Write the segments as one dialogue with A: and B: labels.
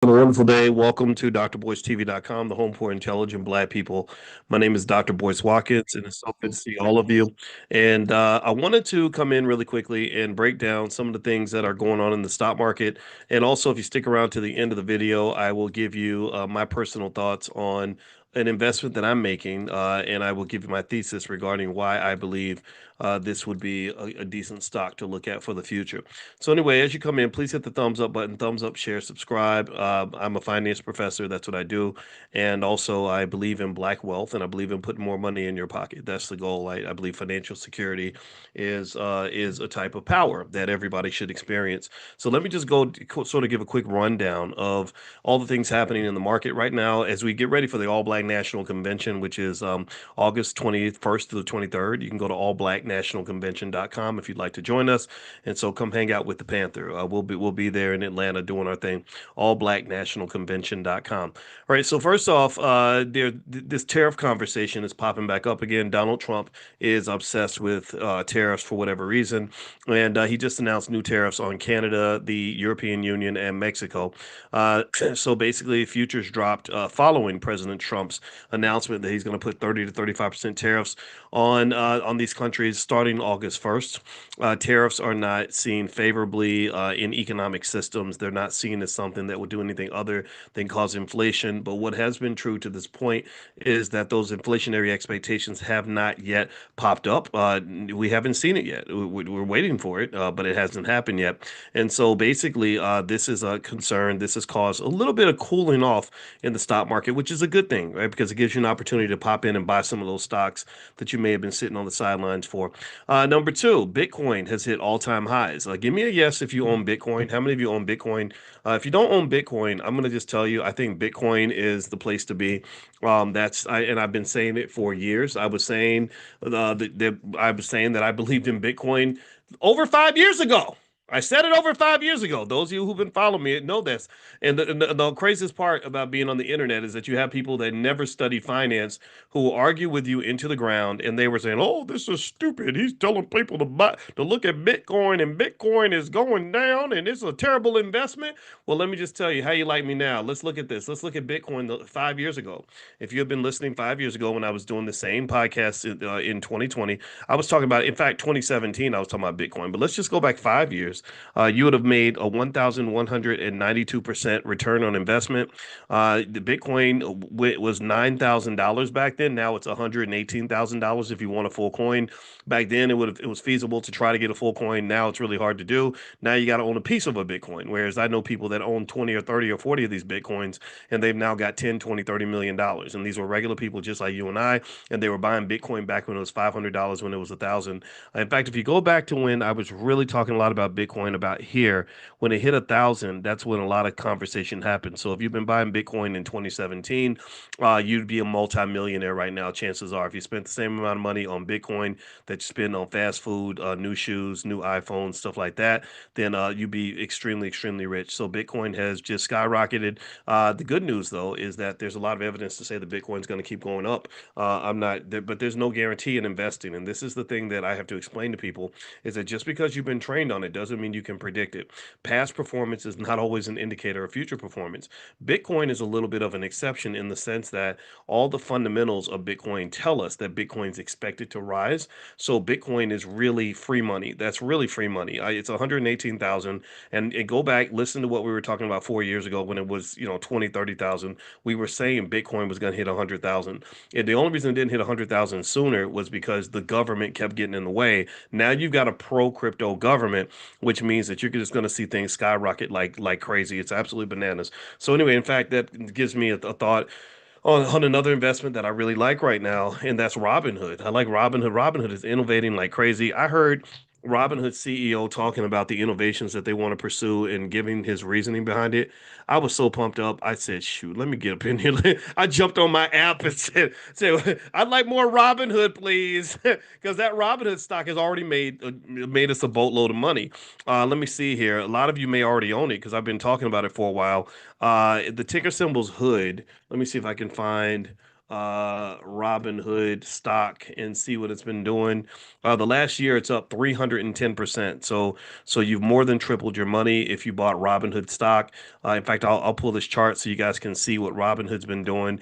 A: On a wonderful day. Welcome to drboycetv.com, the home for intelligent Black people. My name is Dr. Boyce Watkins, and it's so good to see all of you. And I wanted to come in really quickly and break down some of the things that are going on in the stock market. And also, if you stick around to the end of the video, I will give you my personal thoughts on an investment that I'm making, and I will give you my thesis regarding why I believe this would be a decent stock to look at for the future. So anyway, as you come in, please hit the thumbs up button, thumbs up, share, subscribe. I'm a finance professor. That's what I do. And also I believe in black wealth and I believe in putting more money in your pocket. That's the goal. I believe financial security is a type of power that everybody should experience. So let me just sort of give a quick rundown of all the things happening in the market right now as we get ready for the All Black National Convention, which is August 21st to the 23rd. You can go to allblacknationalconvention.com if you'd like to join us. And so come hang out with the Panther. We'll be there in Atlanta doing our thing. Allblacknationalconvention.com. All right. So first off, this tariff conversation is popping back up again. Donald Trump is obsessed with tariffs for whatever reason, and he just announced new tariffs on Canada, the European Union, and Mexico. So basically, futures dropped following President Trump's announcement that he's going to put 30 to 35% tariffs on these countries starting August 1st. Tariffs are not seen favorably in economic systems. They're not seen as something that would do anything other than cause inflation. But what has been true to this point is that those inflationary expectations have not yet popped up. We haven't seen it yet. We're waiting for it, but it hasn't happened yet. And so basically, this is a concern. This has caused a little bit of cooling off in the stock market, which is a good thing, right? Because it gives you an opportunity to pop in and buy some of those stocks that you may have been sitting on the sidelines for. Number two, Bitcoin has hit all-time highs. Give me a yes if you own Bitcoin. How many of you own Bitcoin? If you don't own Bitcoin, I'm going to just tell you, I think Bitcoin is the place to be. And I've been saying it for years. I was saying that I believed in Bitcoin over 5 years ago. I said it over 5 years ago. Those of you who've been following me know this. And the craziest part about being on the internet is that you have people that never study finance who will argue with you into the ground. And they were saying, "Oh, this is stupid. He's telling people to look at Bitcoin, and Bitcoin is going down, and it's a terrible investment." Well, let me just tell you how you like me now. Let's look at this. Let's look at Bitcoin 5 years ago. If you had been listening 5 years ago when I was doing the same podcast in 2020, I was talking about, in fact, 2017, I was talking about Bitcoin. But let's just go back 5 years. You would have made a 1,192% return on investment. The Bitcoin was $9,000 back then. Now it's $118,000 if you want a full coin. Back then, it was feasible to try to get a full coin. Now it's really hard to do. Now you got to own a piece of a Bitcoin. Whereas I know people that own 20 or 30 or 40 of these Bitcoins, and they've now got 10, 20, $30 million. And these were regular people just like you and I, and they were buying Bitcoin back when it was $500, when it was 1,000. In fact, if you go back to when I was really talking a lot about Bitcoin about here, when it hit 1,000, that's when a lot of conversation happened. So if you've been buying Bitcoin in 2017, you'd be a multimillionaire right now. Chances are, if you spent the same amount of money on Bitcoin that you spend on fast food, new shoes, new iPhones, stuff like that, then you'd be extremely, extremely rich. So Bitcoin has just skyrocketed. The good news, though, is that there's a lot of evidence to say that Bitcoin's going to keep going up. I'm not, there, but there's no guarantee in investing, and this is the thing that I have to explain to people: is that just because you've been trained on it doesn't mean you can predict it. Past performance is not always an indicator of future performance. Bitcoin is a little bit of an exception in the sense that all the fundamentals of Bitcoin tell us that Bitcoin's expected to rise. So Bitcoin is really free money. That's really free money. It's 118,000. And go back, listen to what we were talking about 4 years ago when it was, 20, 30,000. We were saying Bitcoin was going to hit 100,000. And the only reason it didn't hit 100,000 sooner was because the government kept getting in the way. Now you've got a pro crypto government, which means that you're just going to see things skyrocket like crazy. It's absolutely bananas. So anyway, in fact, that gives me a thought on another investment that I really like right now, and that's Robinhood. I like Robinhood. Robinhood is innovating like crazy. I heard Robinhood CEO talking about the innovations that they want to pursue and giving his reasoning behind it. I was so pumped up. I said, "Shoot, let me get up in here." I jumped on my app and said, "I'd like more Robinhood, please," because that Robinhood stock has already made us a boatload of money. Let me see here. A lot of you may already own it because I've been talking about it for a while. The ticker symbol's Hood. Let me see if I can find. Robinhood stock and see what it's been doing. The last year it's up 310%. So you've more than tripled your money if you bought Robinhood stock. In fact, I'll pull this chart so you guys can see what Robinhood's been doing.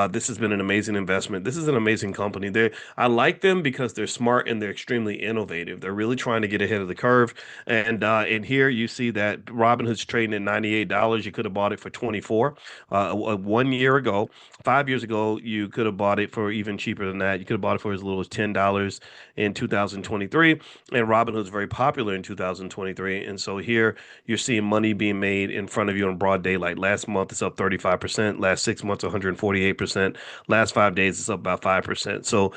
A: This has been an amazing investment. This is an amazing company. I like them because they're smart and they're extremely innovative. They're really trying to get ahead of the curve. And here you see that Robinhood's trading at $98. You could have bought it for 24. 1 year ago, 5 years ago, you could have bought it for even cheaper than that. You could have bought it for as little as $10 in 2023. And Robinhood's very popular in 2023. And so here you're seeing money being made in front of you in broad daylight. Last month it's up 35%. Last 6 months, 148%. Last 5 days it's up about 5%. So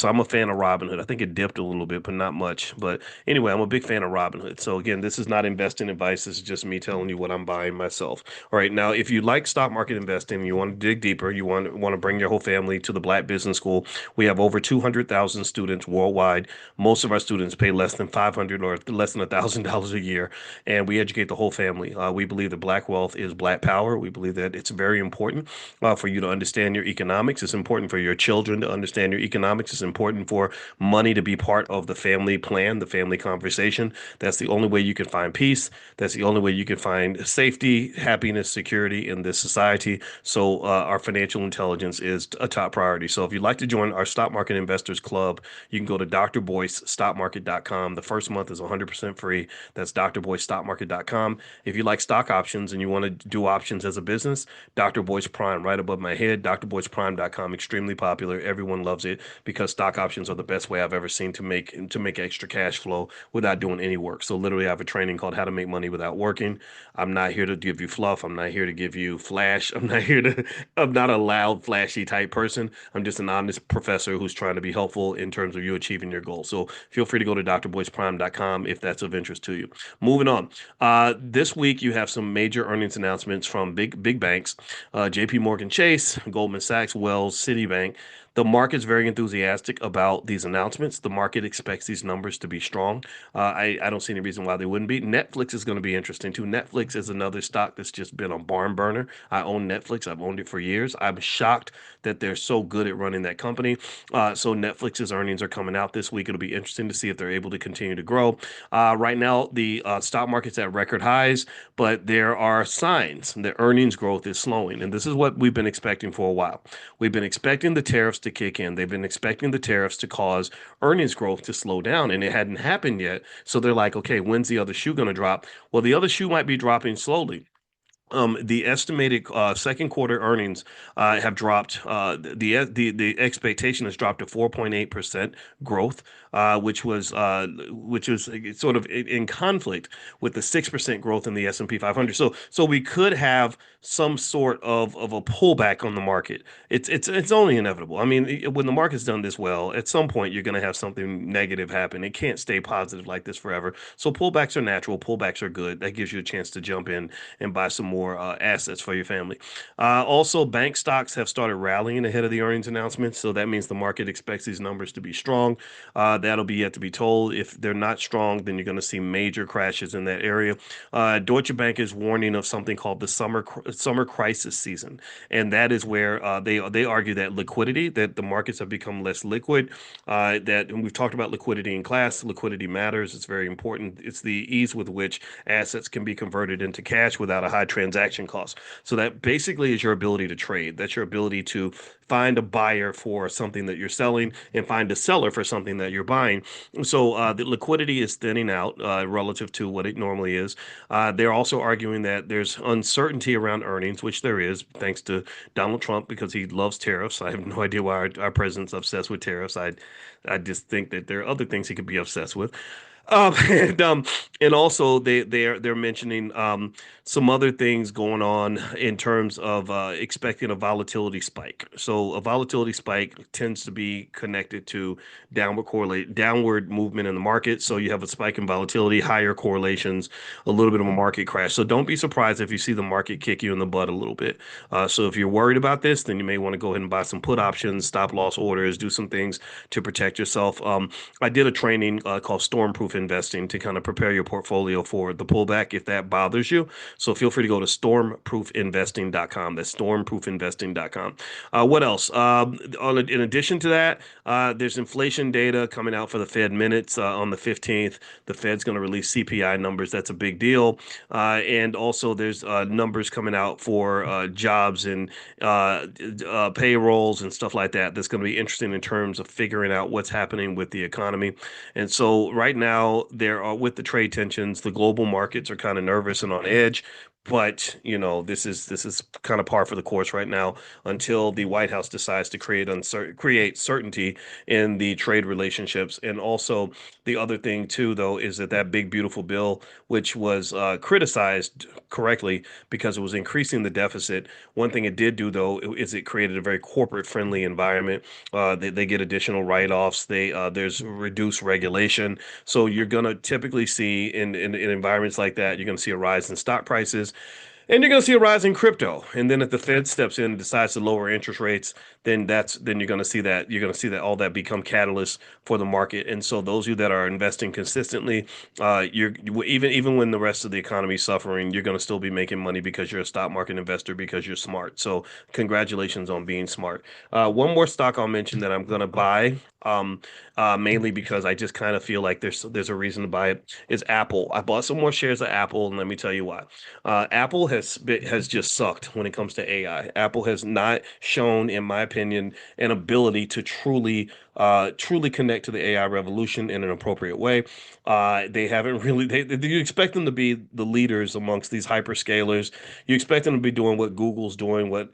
A: I'm a fan of Robinhood. I think it dipped a little bit, but not much. But anyway, I'm a big fan of Robinhood. So again, this is not investing advice. This is just me telling you what I'm buying myself. All right. Now, if you like stock market investing, you want to dig deeper, you want to bring your whole family to the Black Business School. We have over 200,000 students worldwide. Most of our students pay less than 500 or less than $1,000 a year, and we educate the whole family. We believe that Black wealth is Black power. We believe that it's very important for you to understand your economics. It's important for your children to understand your economics. It's important for money to be part of the family plan, the family conversation. That's the only way you can find peace. That's the only way you can find safety, happiness, security in this society. So our financial intelligence is a top priority. So if you'd like to join our Stock Market Investors Club, you can go to drboycestockmarket.com. The first month is 100% free. That's drboycestockmarket.com. If you like stock options and you want to do options as a business, Dr. Boyce Prime right above my head, drboyceprime.com, extremely popular. Everyone loves it because stock options are the best way I've ever seen to make extra cash flow without doing any work. So literally I have a training called How to Make Money Without Working. I'm not here to give you fluff. I'm not here to give you flash. I'm not a loud, flashy type person. I'm just an honest professor who's trying to be helpful in terms of you achieving your goals. So feel free to go to drboyceprime.com if that's of interest to you. Moving on. This week you have some major earnings announcements from big banks, JP Morgan Chase, Goldman Sachs, Wells, Citibank. The market's very enthusiastic about these announcements. The market expects these numbers to be strong. I don't see any reason why they wouldn't be. Netflix is going to be interesting too. Netflix is another stock that's just been a barn burner. I own Netflix. I've owned it for years. I'm shocked that they're so good at running that company. So Netflix's earnings are coming out this week. It'll be interesting to see if they're able to continue to grow. Right now, the stock market's at record highs, but there are signs that earnings growth is slowing. And this is what we've been expecting for a while. We've been expecting the tariffs to kick in. They've been expecting the tariffs to cause earnings growth to slow down, and it hadn't happened yet. So they're like, okay, when's the other shoe going to drop? Well, the other shoe might be dropping slowly. The estimated second quarter earnings have dropped. The expectation has dropped to 4.8% growth, which was sort of in conflict with the 6% growth in the S&P 500. So we could have some sort of a pullback on the market. It's only inevitable. I mean, when the market's done this well, at some point you're going to have something negative happen. It can't stay positive like this forever. So pullbacks are natural. Pullbacks are good. That gives you a chance to jump in and buy some more assets for your family. Also, bank stocks have started rallying ahead of the earnings announcements, so that means the market expects these numbers to be strong. That'll be yet to be told. If they're not strong, then you're going to see major crashes in that area. Deutsche Bank is warning of something called the summer crisis season, and that is where they argue that that the markets have become less liquid. And we've talked about liquidity in class. Liquidity matters. It's very important. It's the ease with which assets can be converted into cash without a high transaction cost. So that basically is your ability to trade. That's your ability to find a buyer for something that you're selling and find a seller for something that you're buying. So the liquidity is thinning out relative to what it normally is. They're also arguing that there's uncertainty around earnings, which there is, thanks to Donald Trump, because he loves tariffs. I have no idea why our president's obsessed with tariffs. I just think that there are other things he could be obsessed with. Um, and um, and also they're mentioning some other things going on in terms of expecting a volatility spike. So a volatility spike tends to be connected to downward movement in the market. So you have a spike in volatility, higher correlations, a little bit of a market crash. So don't be surprised if you see the market kick you in the butt a little bit. So if you're worried about this, then you may want to go ahead and buy some put options, stop loss orders, do some things to protect yourself. I did a training called Stormproof storm-proof investing to kind of prepare your portfolio for the pullback if that bothers you. So feel free to go to stormproofinvesting.com. That's stormproofinvesting.com. What else? In addition to that, there's inflation data coming out for the Fed minutes on the 15th. The Fed's going to release CPI numbers. That's a big deal. And also there's numbers coming out for jobs and payrolls and stuff like that. That's going to be interesting in terms of figuring out what's happening with the economy. And so right now there are, with the trade tensions, the global markets are kind of nervous and on edge. But this is kind of par for the course right now until the White House decides to create certainty in the trade relationships. And also the other thing too, though, is that big beautiful bill, which was criticized correctly because it was increasing the deficit. One thing it did do, though, is it created a very corporate friendly environment. They get additional write-offs. There's reduced regulation. So you're going to typically see in environments like that, you're going to see a rise in stock prices. And you're going to see a rise in crypto. And then if the Fed steps in and decides to lower interest rates, then you're going to see that all that become catalysts for the market. And so those of you that are investing consistently, even when the rest of the economy is suffering, you're going to still be making money because you're a stock market investor because you're smart. So congratulations on being smart. One more stock I'll mention that I'm going to buy, mainly because I just kind of feel like there's a reason to buy it, is Apple. I bought some more shares of Apple, and let me tell you why. Apple has just sucked when it comes to AI. Apple has not shown, in my opinion, an ability to truly connect to the AI revolution in an appropriate way. They haven't really. You expect them to be the leaders amongst these hyperscalers. You expect them to be doing what Google's doing, what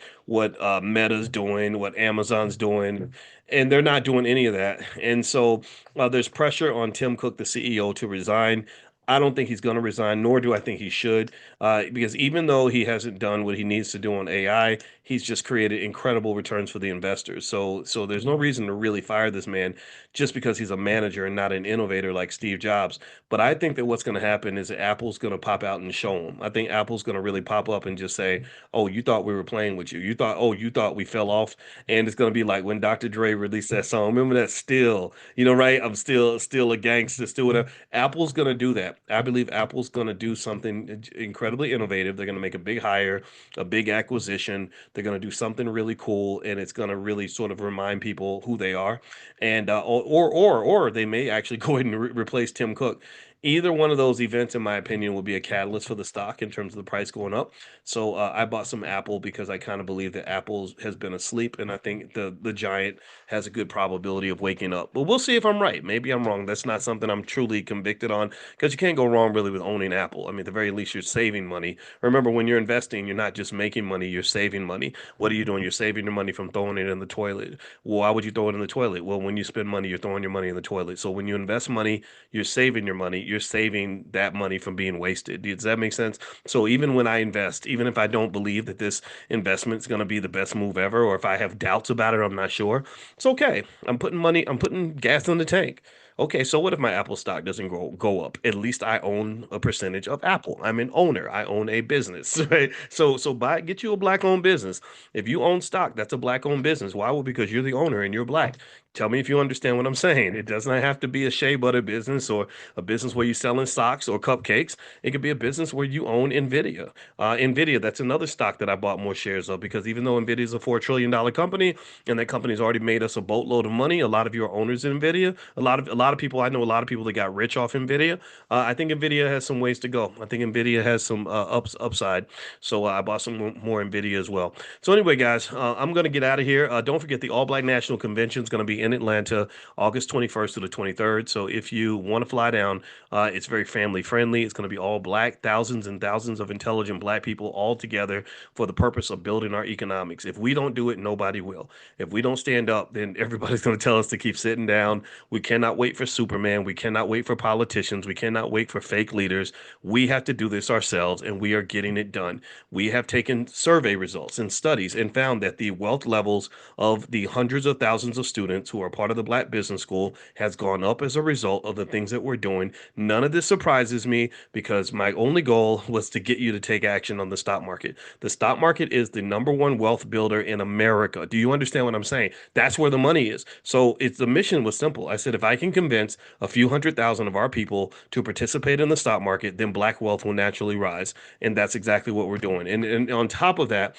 A: Meta's doing, what Amazon's doing, and they're not doing any of that. And so there's pressure on Tim Cook, the CEO, to resign. I don't think he's going to resign, nor do I think he should, because even though he hasn't done what he needs to do on AI, he's just created incredible returns for the investors. So there's no reason to really fire this man just because he's a manager and not an innovator like Steve Jobs. But I think that what's going to happen is that Apple's going to pop out and show him. I think Apple's going to really pop up and just say, "Oh, you thought we were playing with you? You thought we fell off?" And it's going to be like when Dr. Dre released that song. Remember that? Still, right? I'm still a gangster, still whatever. Apple's going to do that. I believe Apple's going to do something incredibly innovative. They're going to make a big hire, a big acquisition. They're going to do something really cool, and it's going to really sort of remind people who they are. And or they may actually go ahead and replace Tim Cook. Either one of those events, in my opinion, will be a catalyst for the stock in terms of the price going up. So I bought some Apple because I kind of believe that Apple has been asleep, and I think the giant has a good probability of waking up. But we'll see if I'm right. Maybe I'm wrong. That's not something I'm truly convicted on because you can't go wrong really with owning Apple. I mean, at the very least, you're saving money. Remember, when you're investing, you're not just making money, you're saving money. What are you doing? You're saving your money from throwing it in the toilet. Well, why would you throw it in the toilet? Well, when you spend money, you're throwing your money in the toilet. So when you invest money, you're saving your money. You're saving that money from being wasted. Does that make sense? So even when I invest, even if I don't believe that this investment is going to be the best move ever, or if I have doubts about it, I'm not sure. It's okay. I'm putting gas in the tank. Okay, so what if my Apple stock doesn't go up? At least I own a percentage of Apple. I'm an owner. I own a business, right? So get you a black owned business. If you own stock, that's a black owned business. Why? Well, because you're the owner and you're black. Tell me if you understand what I'm saying. It does not have to be a shea butter business or a business where you're selling socks or cupcakes. It could be a business where you own Nvidia. Nvidia, that's another stock that I bought more shares of because even though Nvidia is a $4 trillion company and that company's already made us a boatload of money, a lot of you are owners in Nvidia. A lot of people, I know a lot of people that got rich off Nvidia. I think Nvidia has some ways to go. I think Nvidia has some upside. So I bought some more Nvidia as well. So anyway, guys, I'm going to get out of here. Don't forget the All Black National Convention is going to be in Atlanta, August 21st to the 23rd. So if you want to fly down, it's very family friendly. It's going to be all black, thousands and thousands of intelligent black people all together for the purpose of building our economics. If we don't do it, nobody will. If we don't stand up, then everybody's going to tell us to keep sitting down. We cannot wait for Superman. We cannot wait for politicians. We cannot wait for fake leaders. We have to do this ourselves, and we are getting it done. We have taken survey results and studies and found that the wealth levels of the hundreds of thousands of students who are part of the Black Business School has gone up as a result of the things that we're doing. None of this surprises me because my only goal was to get you to take action on the stock market. The stock market is the number one wealth builder in America. Do you understand what I'm saying? That's where the money is. So the mission was simple. I said, if I can convince a few 100,000 of our people to participate in the stock market, then black wealth will naturally rise. And that's exactly what we're doing. And on top of that,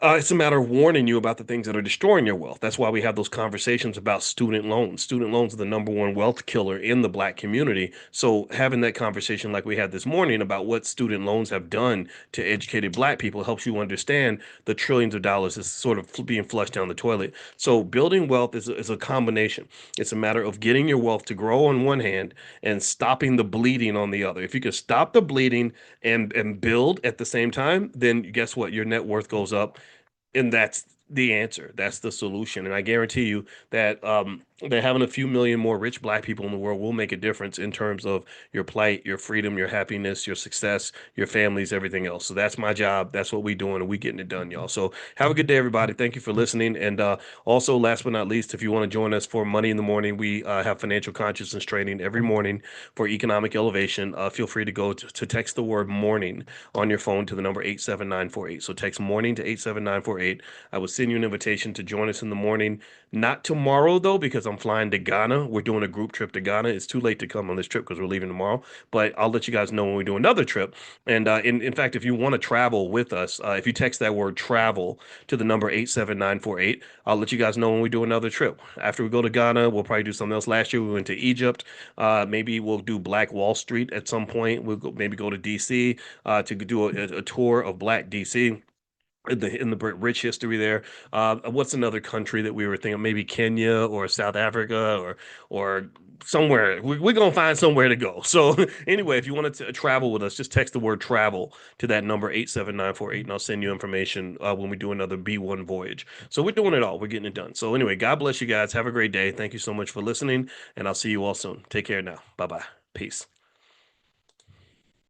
A: it's a matter of warning you about the things that are destroying your wealth. That's why we have those conversations about student loans. Student loans are the number one wealth killer in the black community. So having that conversation like we had this morning about what student loans have done to educated black people helps you understand the trillions of dollars is sort of being flushed down the toilet. So building wealth is a combination. It's a matter of getting your wealth to grow on one hand and stopping the bleeding on the other. If you can stop the bleeding and build at the same time, then guess what? Your net worth goes up, and that's the answer. That's the solution. And I guarantee you that having a few million more rich black people in the world will make a difference in terms of your plight, your freedom, your happiness, your success, your families, everything else. So that's my job. That's what we doing, and we getting it done, y'all. So have a good day, everybody. Thank you for listening. And also, last but not least, if you want to join us for Money in the Morning, we have financial consciousness training every morning for economic elevation. Feel free to go to text the word morning on your phone to the number 87948. So text morning to 87948. I will send you an invitation to join us in the morning. Not tomorrow, though, because I'm flying to Ghana. We're doing a group trip to Ghana. It's too late to come on this trip because we're leaving tomorrow. But I'll let you guys know when we do another trip. And in fact, if you want to travel with us, if you text that word travel to the number 87948, I'll let you guys know when we do another trip. After we go to Ghana, we'll probably do something else. Last year, we went to Egypt. Maybe we'll do Black Wall Street at some point. Maybe go to DC to do a tour of Black DC in the rich history there. What's another country that we were thinking? Maybe Kenya or South Africa or somewhere. We're gonna find somewhere to go. So anyway, if you want to travel with us, just text the word travel to that number 87948, and I'll send you information when we do another B1 voyage. So we're doing it all. We're getting it done. So anyway, God bless you guys. Have a great day. Thank you so much for listening, and I'll see you all soon. Take care now. Bye bye. Peace.